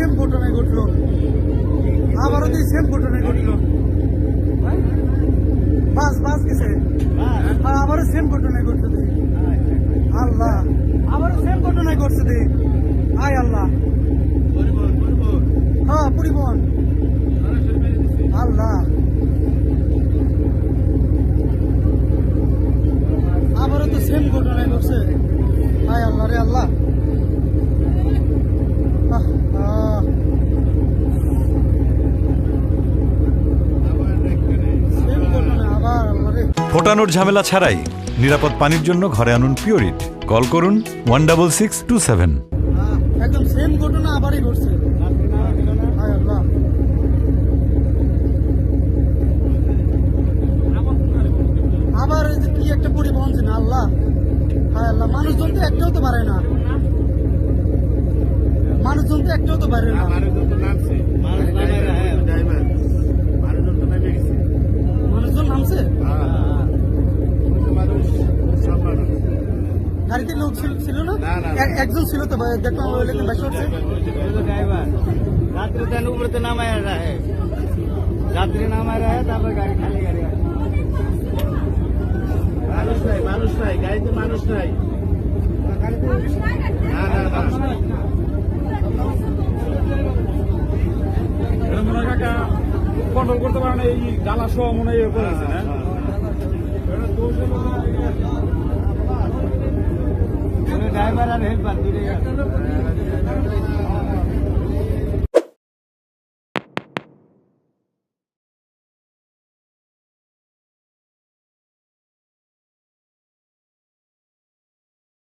Same ঘটনায় ঘটলো, আবারও তো সেম ঘটনায় ঘটলো। বাস গেছে, আবারও সেম ঘটনায় ঘটলো। আল্লাহ, আবারও সেম ঘটনায় ঘটছে দে। আয় আল্লাহ, হ্যাঁ পরিবহন। আল্লাহ, আবারও তো সেম ঘটনায় ঘটছে। আয় আল্লাহ রে আল্লাহ। সেম ঘটনা আবার, আল্লাহ রে। ফোটানোর ঝামেলা ছাড়াই নিরাপদ পানির জন্য ঘরে আনুন পিওরিট। কল করুন 16627। একদম সেম ঘটনা আবারই ঘটছে। হায় আল্লাহ, আবার এই যে কি একটা পরিবহন ছিল। আল্লাহ, হায় আল্লাহ, মানুষজন তো একটাও তো পারে না, মানুষজন তো একটাও তো পারে না। মানুষজন নামছে, গাড়িতে লোক ছিল না, একজন ছিল তো দেখলাম বেশি হচ্ছে। रात्रि दिन ऊपर तो नाम आया रहा है, रात्रि नाम आ रहा है, तब गाड़ी खाली गाड़ी मानुष नहीं गाड़ी तो मानुष नहीं কন্ট্রোল করতে পারে না, এই ডালা সহ মনে হয় করেছে না। ड्राइवर और हेल्पर